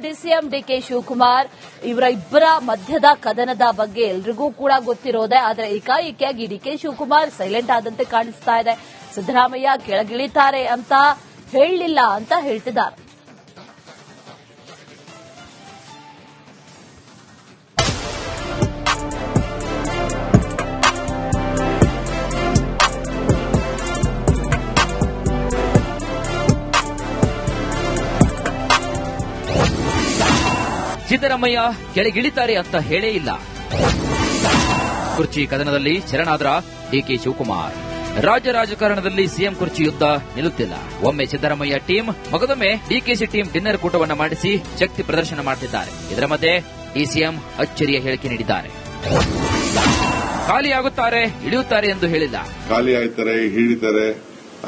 DCM DK Shivakumar ಇವರ ಇಬ್ಬರ ಮಧ್ಯದ ಕದನದ ಬಗ್ಗೆ ಎಲ್ರಿಗೂ ಕೂಡ ಗೊತ್ತಿರೋದೆ. ಆದರೆ ಏಕಾಏಕಿಯಾಗಿ ಡಿಕೆ ಶಿವಕುಮಾರ್ ಸೈಲೆಂಟ್ ಆದಂತೆ ಕಾಣಿಸ್ತಾ ಇದೆ. ಸಿದ್ದರಾಮಯ್ಯ ಕೆಳಗಿಳಿತಾರೆ ಅಂತ ಹೇಳಲಿಲ್ಲ ಅಂತ ಹೇಳ್ತಿದ್ದಾರೆ. ಸಿದ್ದರಾಮಯ್ಯ ಕೆಳಗಿಳಿತಾರೆ ಅಂತ ಹೇಳೇ ಇಲ್ಲ. ಕುರ್ಚಿ ಕದನದಲ್ಲಿ ಶರಣಾದ್ರ ಡಿಕೆ ಶಿವಕುಮಾರ್. ರಾಜ್ಯ ರಾಜಕಾರಣದಲ್ಲಿ ಸಿಎಂ ಕುರ್ಚಿ ಯುದ್ಧ ನಿಲ್ಲುತ್ತಿಲ್ಲ. ಒಮ್ಮೆ ಸಿದ್ದರಾಮಯ್ಯ ಟೀಮ್, ಮಗದೊಮ್ಮೆ ಡಿಕೆಶಿ ಟೀಮ್ ಡಿನ್ನರ್ ಕೂಟವನ್ನ ಮಾಡಿಸಿ ಶಕ್ತಿ ಪ್ರದರ್ಶನ ಮಾಡುತ್ತಿದ್ದಾರೆ. ಇದರ ಮಧ್ಯೆ ಡಿಸಿಎಂ ಅಚ್ಚರಿಯ ಹೇಳಿಕೆ ನೀಡಿದ್ದಾರೆ. ಖಾಲಿಯಾಗುತ್ತಾರೆ, ಇಳಿಯುತ್ತಾರೆ ಎಂದು ಹೇಳಿಲ್ಲ. ಖಾಲಿ ಆಯ್ತಾರೆ, ಹಿಡಿತಾರೆ,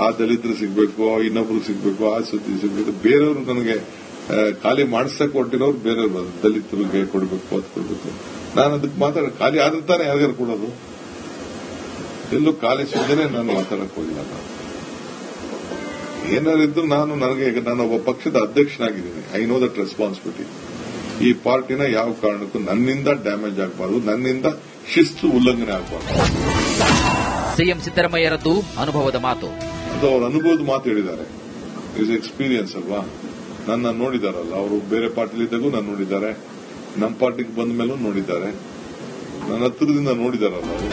ಆ ದಲಿತರು ಸಿಗ್ಬೇಕು, ಇನ್ನೊಬ್ರು ಸಿಗ್ಬೇಕು, ಆ ಸುದ್ದಿ ಸಿಗ್ಬೇಕು, ಬೇರೆಯವರು ನನಗೆ ಖಾಲಿ ಮಾಡಿಸಕ್ಕೆ ಹೊಟ್ಟಿರೋರು ಬೇರೆಯವರು ದಲಿತರಿಗೆ ಕೊಡಬೇಕು, ಅದು ಕೊಡಬೇಕು. ನಾನು ಅದಕ್ಕೆ ಖಾಲಿ ಆದ್ರೆ ತಾನೇ ಯಾರಿಗಾರು ಕೊಡೋದು. ಎಲ್ಲೂ ಖಾಲಿ ಸುಮ್ಮನೆ ನಾನು ಮಾತಾಡಕ್ ಹೋಗಿಲ್ಲ. ನಾನು ಏನಾರಿದ್ರು ನಾನೊಬ್ಬ ಪಕ್ಷದ ಅಧ್ಯಕ್ಷನಾಗಿದ್ದೀನಿ. I know that responsibility. ಈ ಪಾರ್ಟಿನ ಯಾವ ಕಾರಣಕ್ಕೂ ನನ್ನಿಂದ ಡ್ಯಾಮೇಜ್ ಆಗಬಾರ್ದು, ನನ್ನಿಂದ ಶಿಸ್ತು ಉಲ್ಲಂಘನೆ ಆಗಬಾರ್ದು. ಸಿಎಂ ಸಿದ್ದರಾಮಯ್ಯರದ್ದು ಅನುಭವದ ಮಾತು. ಅದು ಅವ್ರ ಅನುಭವದ ಮಾತು ಹೇಳಿದ್ದಾರೆ. ಇಸ್ ಎಕ್ಸ್ಪೀರಿಯನ್ಸ್ ಅಲ್ವಾ. ನನ್ನ ನೋಡಿದಾರಲ್ಲ, ಅವರು ಬೇರೆ ಪಾರ್ಟಿಲಿದ್ದಾಗೂ ನಾನು ನೋಡಿದ್ದಾರೆ, ನಮ್ಮ ಪಾರ್ಟಿಗೆ ಬಂದ ಮೇಲೂ ನೋಡಿದ್ದಾರೆ, ನನ್ನ ಹತ್ರದಿಂದ ನೋಡಿದಾರಲ್ಲ ಅವರು.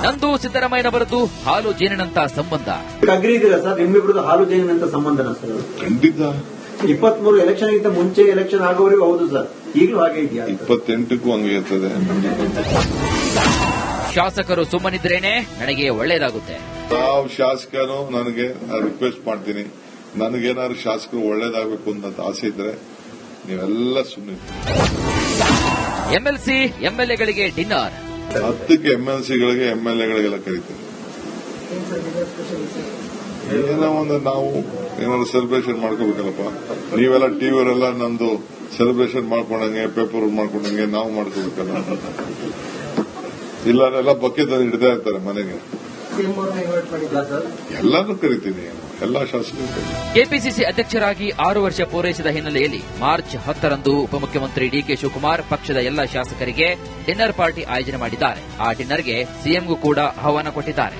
ನಂದು ಸಿದ್ದರಾಮಯ್ಯನವರದ್ದು ಹಾಲು ಜೇನಿನಂತ ಸಂಬಂಧ. ಅಗ್ರಿ ಇದೀರಾ ಸರ್? ನಿಮ್ಮಿಬ್ರದ್ದು ಹಾಲು ಜೇನಿನಂತ ಸಂಬಂಧನ ಸರ್? ಖಂಡಿತ. 23 ಎಲೆಕ್ಷನ್ಗಿಂತ ಮುಂಚೆ ಎಲೆಕ್ಷನ್ ಆಗೋವರೆಗೂ ಹೌದು ಸರ್. ಈಗಲೂ ಹಾಗೆ ಇದೆಯಾ? 28ಕ್ಕೂ ಹಂಗೆ ಇರ್ತದೆ. ಶಾಸಕರು ಸುಮ್ಮನಿದ್ರೇನೆ ನನಗೆ ಒಳ್ಳೇದಾಗುತ್ತೆ. ಯಾವ ಶಾಸಕನು ನನಗೆ ರಿಕ್ವೆಸ್ಟ್ ಮಾಡ್ತೀನಿ, ನನಗೇನಾದ್ರು ಶಾಸಕರು ಒಳ್ಳೇದಾಗಬೇಕು ಅಂತ ಆಸೆ ಇದ್ರೆ ನೀವೆಲ್ಲ ಸುಮ್ಮನೆ. MLC ಎಂಎಲ್ಎಗಳಿಗೆ dinner. 10ಕ್ಕೆ ಎಂಎಲ್ಸಿಗಳಿಗೆ ಎಂಎಲ್ಎಗಳಿಗೆಲ್ಲ ಕರೀತೀವಿ. ಏನೋ ಒಂದು ನಾವು ಏನಾದ್ರು ಸೆಲೆಬ್ರೇಷನ್ ಮಾಡ್ಕೋಬೇಕಲ್ಲಪ್ಪ. ನೀವೆಲ್ಲ ಟಿವಿಯವರೆಲ್ಲ ನಮ್ದು ಸೆಲೆಬ್ರೇಷನ್ ಮಾಡ್ಕೊಂಡಂಗೆ, ಪೇಪರ್ ಮಾಡ್ಕೊಂಡಂಗೆ ನಾವು ಮಾಡ್ಕೋಬೇಕಲ್ಲ. ಇಲ್ಲಾರೆಲ್ಲ ಬಕ್ಕೆ ತಂದು ಹಿಡ್ತಾ ಇರ್ತಾರೆ ಮನೆಗೆ. ಎಲ್ಲಾನು ಕರಿತೀನಿ, ಎಲ್ಲಾ ಶಾಸಕರು. ಕೆಪಿಸಿಸಿ ಅಧ್ಯಕ್ಷರಾಗಿ 6 ವರ್ಷ ಪೂರೈಸಿದ ಹಿನ್ನೆಲೆಯಲ್ಲಿ ಮಾರ್ಚ್ 10ರಂದು ಉಪಮುಖ್ಯಮಂತ್ರಿ ಡಿಕೆ ಶಿವಕುಮಾರ್ ಪಕ್ಷದ ಎಲ್ಲಾ ಶಾಸಕರಿಗೆ ಡಿನ್ನರ್ ಪಾರ್ಟಿ ಆಯೋಜನೆ ಮಾಡಿದ್ದಾರೆ. ಆ ಡಿನ್ನರ್ಗೆ ಸಿಎಂಗೂ ಕೂಡ ಆಹ್ವಾನ ಕೊಟ್ಟಿದ್ದಾರೆ.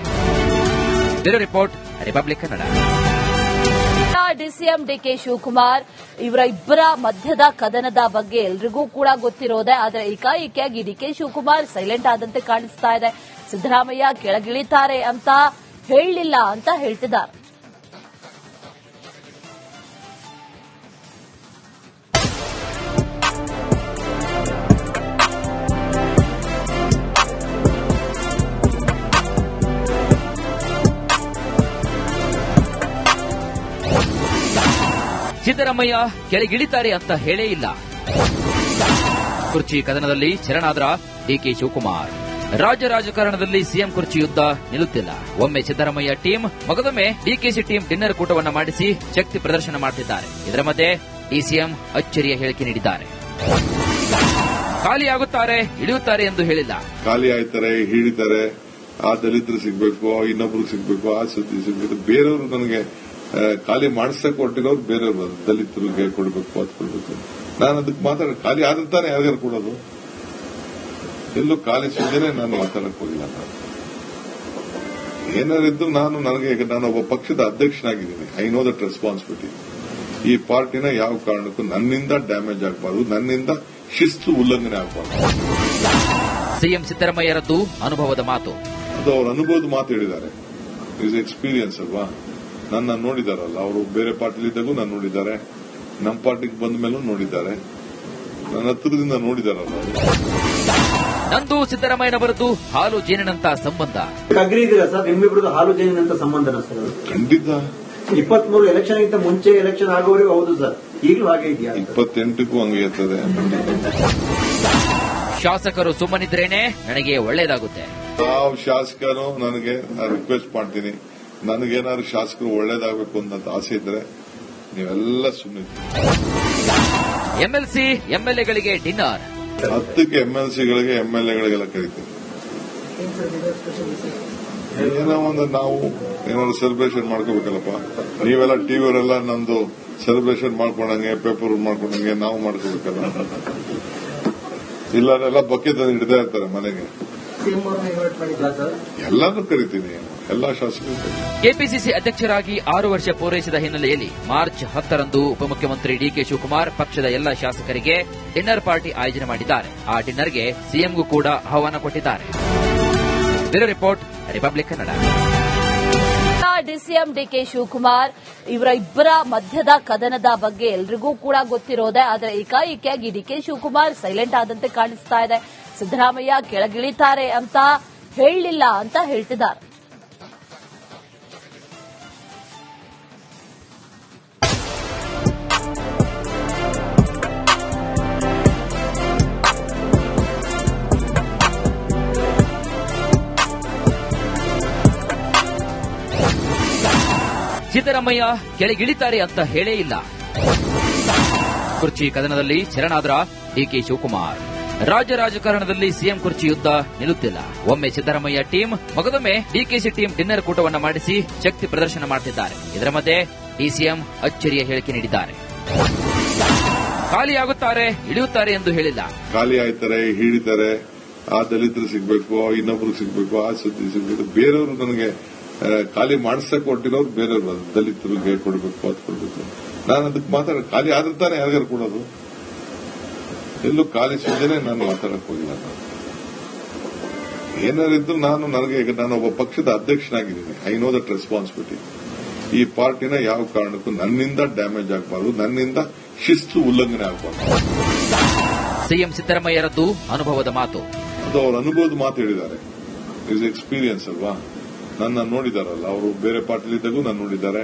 Bureau report, republic Kannada. DCM DK Shivakumar ಇವರ ಇಬ್ಬರ ಮಧ್ಯದ ಕದನದ ಬಗ್ಗೆ ಎಲ್ರಿಗೂ ಕೂಡ ಗೊತ್ತಿರೋದೆ. ಆದರೆ ಏಕಾಏಕಿಯಾಗಿ ಡಿಕೆ ಶಿವಕುಮಾರ್ ಸೈಲೆಂಟ್ ಆದಂತೆ ಕಾಣಿಸ್ತಾ ಇದೆ. ಸಿದ್ದರಾಮಯ್ಯ ಕೆಳಗಿಳಿತಾರೆ ಅಂತ ಹೇಳಲಿಲ್ಲ ಅಂತ ಹೇಳ್ತಿದ್ದಾರೆ. ಸಿದ್ದರಾಮಯ್ಯ ಕೆಳಗಿಳಿತಾರೆ ಅಂತ ಹೇಳೇ ಇಲ್ಲ. ಕುರ್ಚಿ ಕದನದಲ್ಲಿ ಶರಣಾದ್ರ ಡಿಕೆ ಶಿವಕುಮಾರ್. ರಾಜ್ಯ ರಾಜಕಾರಣದಲ್ಲಿ ಸಿಎಂ ಕುರ್ಚಿ ಯುದ್ಧ ನಿಲ್ಲುತ್ತಿಲ್ಲ. ಒಮ್ಮೆ ಸಿದ್ದರಾಮಯ್ಯ ಟೀಮ್, ಮಗದೊಮ್ಮೆ ಡಿಕೆಶಿ ಟೀಮ್ ಡಿನ್ನರ್ ಕೂಟವನ್ನ ಮಾಡಿಸಿ ಶಕ್ತಿ ಪ್ರದರ್ಶನ ಮಾಡುತ್ತಿದ್ದಾರೆ. ಇದರ ಮಧ್ಯೆ ಡಿಸಿಎಂ ಅಚ್ಚರಿಯ ಹೇಳಿಕೆ ನೀಡಿದ್ದಾರೆ. ಖಾಲಿಯಾಗುತ್ತಾರೆ, ಇಳಿಯುತ್ತಾರೆ ಎಂದು ಹೇಳಿಲ್ಲ. ಖಾಲಿ ಆಯ್ತಾರೆ, ಹಿಡಿತಾರೆ, ಆ ದಲಿತರು ಸಿಗ್ಬೇಕು, ಇನ್ನೊಬ್ರು ಸಿಗ್ಬೇಕು, ಆ ಸುದ್ದಿ ಸಿಗ್ಬೇಕು, ಬೇರೆಯವರು ನನಗೆ ಖಾಲಿ ಮಾಡಿಸಕ್ಕೆ ಹೊಟ್ಟಿರೋರು ಬೇರೆಯವರು ದಲಿತರಿಗೆ ಕೊಡಬೇಕು, ಅದು ಕೊಡಬೇಕು. ನಾನು ಅದಕ್ಕೆ ಖಾಲಿ ಆದ್ರೆ ತಾನೇ ಯಾರಿಗಾರು ಕೊಡೋದು. ಎಲ್ಲೂ ಖಾಲಿ ಸುಮ್ಮನೆ ನಾನು ಮಾತಾಡಕ್ ಹೋಗಿಲ್ಲ. ನಾನು ಏನಾರಿದ್ರು ನಾನೊಬ್ಬ ಪಕ್ಷದ ಅಧ್ಯಕ್ಷನಾಗಿದ್ದೀನಿ. I know that responsibility. ಈ ಪಾರ್ಟಿನ ಯಾವ ಕಾರಣಕ್ಕೂ ನನ್ನಿಂದ ಡ್ಯಾಮೇಜ್ ಆಗಬಾರ್ದು, ನನ್ನಿಂದ ಶಿಸ್ತು ಉಲ್ಲಂಘನೆ ಆಗಬಾರ್ದು. ಸಿಎಂ ಸಿದ್ದರಾಮಯ್ಯರದ್ದು ಅನುಭವದ ಮಾತು. ಅದು ಅವ್ರ ಅನುಭವದ ಮಾತು ಹೇಳಿದ್ದಾರೆ. ಇಸ್ ಎಕ್ಸ್ಪೀರಿಯನ್ಸ್ ಅಲ್ವಾ. ನನ್ನ ನೋಡಿದಾರಲ್ಲ, ಅವರು ಬೇರೆ ಪಾರ್ಟಿಲಿದ್ದಾಗೂ ನಾನು ನೋಡಿದ್ದಾರೆ, ನಮ್ಮ ಪಾರ್ಟಿಗೆ ಬಂದ ಮೇಲೂ ನೋಡಿದ್ದಾರೆ, ನನ್ನ ಹತ್ರದಿಂದ ನೋಡಿದಾರಲ್ಲ ಅವರು. ನಂದು ಸಿದ್ದರಾಮಯ್ಯನವರದ್ದು ಹಾಲು ಜೇನಿನಂತ ಸಂಬಂಧ. ಅಗ್ರಿ ಇದೀರಾ ಸರ್? ನಿಮ್ಮಿಬ್ರದ್ದು ಹಾಲು ಜೇನಿನಂತ ಸಂಬಂಧನ ಸರ್? ಖಂಡಿತ. 23 ಎಲೆಕ್ಷನ್ಗಿಂತ ಮುಂಚೆ ಎಲೆಕ್ಷನ್ ಆಗೋವರೆಗೂ ಹೌದು ಸರ್. ಈಗಲೂ ಹಾಗೆ ಇದೆಯಾ? 28ಕ್ಕೂ ಹಂಗೆ ಇರ್ತದೆ. ಶಾಸಕರು ಸುಮ್ಮನಿದ್ರೇನೆ ನನಗೆ ಒಳ್ಳೇದಾಗುತ್ತೆ. ಯಾವ ಶಾಸಕನು ನನಗೆ ರಿಕ್ವೆಸ್ಟ್ ಮಾಡ್ತೀನಿ, ನನಗೇನಾದ್ರು ಶಾಸಕರು ಒಳ್ಳೇದಾಗಬೇಕು ಅಂತ ಆಸೆ ಇದ್ರೆ ನೀವೆಲ್ಲ ಸುಮ್ಮನೆ. MLC ಎಂಎಲ್ಎಗಳಿಗೆ dinner. 10ಕ್ಕೆ ಎಂಎಲ್ಸಿಗಳಿಗೆ ಎಂಎಲ್ಎಗಳಿಗೆಲ್ಲ ಕರೀತೀವಿ. ಏನೋ ಒಂದು ನಾವು ಏನಾದ್ರು ಸೆಲೆಬ್ರೇಷನ್ ಮಾಡ್ಕೋಬೇಕಲ್ಲಪ್ಪ. ನೀವೆಲ್ಲ ಟಿವಿಯವರೆಲ್ಲ ನಮ್ದು ಸೆಲೆಬ್ರೇಷನ್ ಮಾಡ್ಕೊಂಡಂಗೆ ಪೇಪರ್ ಮಾಡ್ಕೊಂಡಂಗೆ ನಾವು ಮಾಡ್ಕೋಬೇಕಲ್ಲ. ಇಲ್ಲಾರೆಲ್ಲ ಬಕ್ಕೆ ತಂದು ಹಿಡ್ತಾ ಇರ್ತಾರೆ ಮನೆಗೆ. ಎಲ್ಲಾನು ಕರಿತೀನಿ, ಎಲ್ಲಾ ಶಾಸಕರು. ಕೆಪಿಸಿಸಿ ಅಧ್ಯಕ್ಷರಾಗಿ 6 ವರ್ಷ ಪೂರೈಸಿದ ಹಿನ್ನೆಲೆಯಲ್ಲಿ ಮಾರ್ಚ್ 10ರಂದು ಉಪಮುಖ್ಯಮಂತ್ರಿ ಡಿಕೆ ಶಿವಕುಮಾರ್ ಪಕ್ಷದ ಎಲ್ಲ ಶಾಸಕರಿಗೆ ಡಿನ್ನರ್ ಪಾರ್ಟಿ ಆಯೋಜನೆ ಮಾಡಿದ್ದಾರೆ. ಆ ಡಿನ್ನರ್ಗೆ ಸಿಎಂಗೂ ಕೂಡ ಆಹ್ವಾನ ಕೊಟ್ಟಿದ್ದಾರೆ. Bureau report, republic Kannada. DCM DK Shivakumar ಇವರ ಇಬ್ಬರ ಮಧ್ಯದ ಕದನದ ಬಗ್ಗೆ ಎಲ್ರಿಗೂ ಕೂಡ ಗೊತ್ತಿರೋದೆ. ಆದರೆ ಏಕಾಏಕಿಯಾಗಿ ಡಿಕೆ ಶಿವಕುಮಾರ್ ಸೈಲೆಂಟ್ ಆದಂತೆ ಕಾಣಿಸ್ತಾ ಇದೆ. ಸಿದ್ದರಾಮಯ್ಯ ಕೆಳಗಿಳಿತಾರೆ ಅಂತ ಹೇಳಲಿಲ್ಲ ಅಂತ ಹೇಳ್ತಿದ್ದಾರೆ. ಸಿದ್ದರಾಮಯ್ಯ ಕೆಳಗಿಳಿತಾರೆ ಅಂತ ಹೇಳೇ ಇಲ್ಲ. ಕುರ್ಚಿ ಕದನದಲ್ಲಿ ಶರಣಾದ್ರ ಡಿಕೆ ಶಿವಕುಮಾರ್. ರಾಜ್ಯ ರಾಜಕಾರಣದಲ್ಲಿ ಸಿಎಂ ಕುರ್ಚಿ ಯುದ್ಧ ನಿಲ್ಲುತ್ತಿಲ್ಲ. ಒಮ್ಮೆ ಸಿದ್ದರಾಮಯ್ಯ ಟೀಮ್, ಮಗದೊಮ್ಮೆ ಡಿಕೆಶಿ ಟೀಮ್ ಡಿನ್ನರ್ ಕೂಟವನ್ನ ಮಾಡಿಸಿ ಶಕ್ತಿ ಪ್ರದರ್ಶನ ಮಾಡುತ್ತಿದ್ದಾರೆ. ಇದರ ಮಧ್ಯೆ ಡಿಸಿಎಂ ಅಚ್ಚರಿಯ ಹೇಳಿಕೆ ನೀಡಿದ್ದಾರೆ. ಖಾಲಿಯಾಗುತ್ತಾರೆ, ಇಳಿಯುತ್ತಾರೆ ಎಂದು ಹೇಳಿಲ್ಲ. ಖಾಲಿ ಆಯ್ತಾರೆ, ಹಿಡಿತಾರೆ, ಆ ದಲಿತರು ಸಿಗ್ಬೇಕು, ಇನ್ನೊಬ್ರು ಸಿಗ್ಬೇಕು, ಆ ಸುದ್ದಿ ಸಿಗ್ಬೇಕು. ಬೇರೆಯವರು ನನಗೆ ಖಾಲಿ ಮಾಡಿಸಕ್ಕೆ ಹೊಟ್ಟಿರೋರು ಬೇರೆಯವರು, ದಲಿತರಿಗೆ ಕೊಡಬೇಕು, ಅದು ಕೊಡಬೇಕು. ನಾನು ಅದಕ್ಕೆ ಖಾಲಿ ಆದ್ರೆ ತಾನೇ ಯಾರಿಗಾರು ಕೊಡೋದು. ಎಲ್ಲೂ ಖಾಲಿ ಸುದ್ದಿನೇ ನಾನು ಮಾತಾಡಕ್ ಹೋಗಿಲ್ಲ. ಏನಾರಿದ್ರು ನಾನು ಒಬ್ಬ ಪಕ್ಷದ ಅಧ್ಯಕ್ಷನಾಗಿದ್ದೀನಿ. I know that responsibility. ಈ ಪಾರ್ಟಿನ ಯಾವ ಕಾರಣಕ್ಕೂ ನನ್ನಿಂದ ಡ್ಯಾಮೇಜ್ ಆಗಬಾರ್ದು, ನನ್ನಿಂದ ಶಿಸ್ತು ಉಲ್ಲಂಘನೆ ಆಗಬಾರ್ದು. ಸಿಎಂ ಸಿದ್ದರಾಮಯ್ಯರದ್ದು ಅನುಭವದ ಮಾತು. ಅದು ಅವ್ರ ಅನುಭವದ ಮಾತು ಹೇಳಿದ್ದಾರೆ. ಇಸ್ ಎಕ್ಸ್ಪೀರಿಯನ್ಸ್ ಅಲ್ವಾ. ನನ್ನ ನೋಡಿದಾರಲ್ಲ, ಅವರು ಬೇರೆ ಪಾರ್ಟಿಲಿದ್ದಾಗೂ ನಾನು ನೋಡಿದ್ದಾರೆ,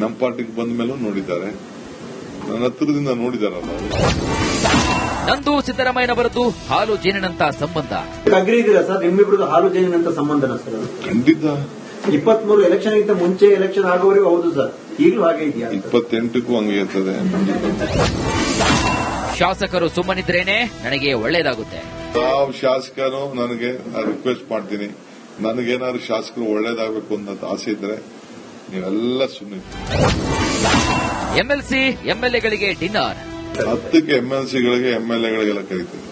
ನಮ್ಮ ಪಾರ್ಟಿಗೆ ಬಂದ ಮೇಲೂ ನೋಡಿದ್ದಾರೆ, ನನ್ನ ಹತ್ತಿರದಿಂದ ನೋಡಿದಾರಲ್ಲ ಅವರು. ನಂದು ಸಿದ್ದರಾಮಯ್ಯನವರದ್ದು ಹಾಲು ಜೇನಿನಂತ ಸಂಬಂಧ. ಅಗ್ರಿ ಇದೀರಾ ಸರ್? ನಿಮ್ಮಿಬ್ರದ್ದು ಹಾಲು ಜೇನಿನಂತ ಸಂಬಂಧನ ಸರ್? ಖಂಡಿತ. 23 ಎಲೆಕ್ಷನ್ಗಿಂತ ಮುಂಚೆ ಎಲೆಕ್ಷನ್ ಆಗೋವರೆಗೂ ಹೌದು ಸರ್. ಈಗಲೂ ಹಾಗೆ ಇದೆಯಾ? 28ಕ್ಕೂ ಹಂಗೆ ಇರ್ತದೆ. ಶಾಸಕರು ಸುಮ್ಮನಿದ್ರೇನೆ ನನಗೆ ಒಳ್ಳೇದಾಗುತ್ತೆ. ಯಾವ ಶಾಸಕನು ನನಗೆ ರಿಕ್ವೆಸ್ಟ್ ಮಾಡ್ತೀನಿ, ನನಗೇನಾದ್ರು ಶಾಸಕರು ಒಳ್ಳೇದಾಗಬೇಕು ಅಂತ ಆಸೆ ಇದ್ರೆ ನೀವೆಲ್ಲ ಸುಮ್ಮನೆ. MLC ಎಂಎಲ್ಎಗಳಿಗೆ dinner. 10ಕ್ಕೆ ಎಂಎಲ್ಸಿಗಳಿಗೆ ಎಂಎಲ್ಎಗಳಿಗೆಲ್ಲ ಕರೀತೀವಿ.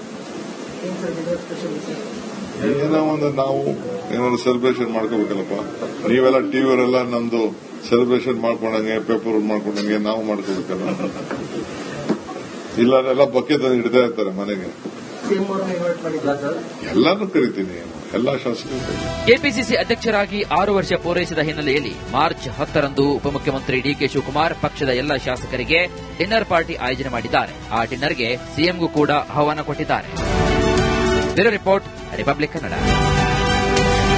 ಏನೋ ಒಂದು ನಾವು ಏನಾದ್ರು ಸೆಲೆಬ್ರೇಷನ್ ಮಾಡ್ಕೋಬೇಕಲ್ಲಪ್ಪ. ನೀವೆಲ್ಲ ಟಿವಿಯವರೆಲ್ಲ ನಮ್ದು ಸೆಲೆಬ್ರೇಷನ್ ಮಾಡ್ಕೊಂಡಂಗೆ ಪೇಪರ್ ಮಾಡ್ಕೊಂಡಂಗೆ ನಾವು ಮಾಡ್ಕೋಬೇಕಲ್ಲ. ಇಲ್ಲಾರೆಲ್ಲ ಬಕ್ಕೆ ತಂದು ಹಿಡ್ತಾ ಇರ್ತಾರೆ ಮನೆಗೆ. ಎಲ್ಲಾನು ಕರಿತೀನಿ, ಎಲ್ಲಾ ಶಾಸಕರು. ಕೆಪಿಸಿಸಿ ಅಧ್ಯಕ್ಷರಾಗಿ 6 ವರ್ಷ ಪೂರೈಸಿದ ಹಿನ್ನೆಲೆಯಲ್ಲಿ ಮಾರ್ಚ್ 10ರಂದು ಉಪಮುಖ್ಯಮಂತ್ರಿ ಡಿಕೆ ಶಿವಕುಮಾರ್ ಪಕ್ಷದ ಎಲ್ಲ ಶಾಸಕರಿಗೆ ಡಿನ್ನರ್ ಪಾರ್ಟಿ ಆಯೋಜನೆ ಮಾಡಿದ್ದಾರೆ. ಆ ಡಿನ್ನರ್ಗೆ ಸಿಎಂಗೂ ಕೂಡ ಆಹ್ವಾನ ಕೊಟ್ಟಿದ್ದಾರೆ. Bureau report, republic Kannada.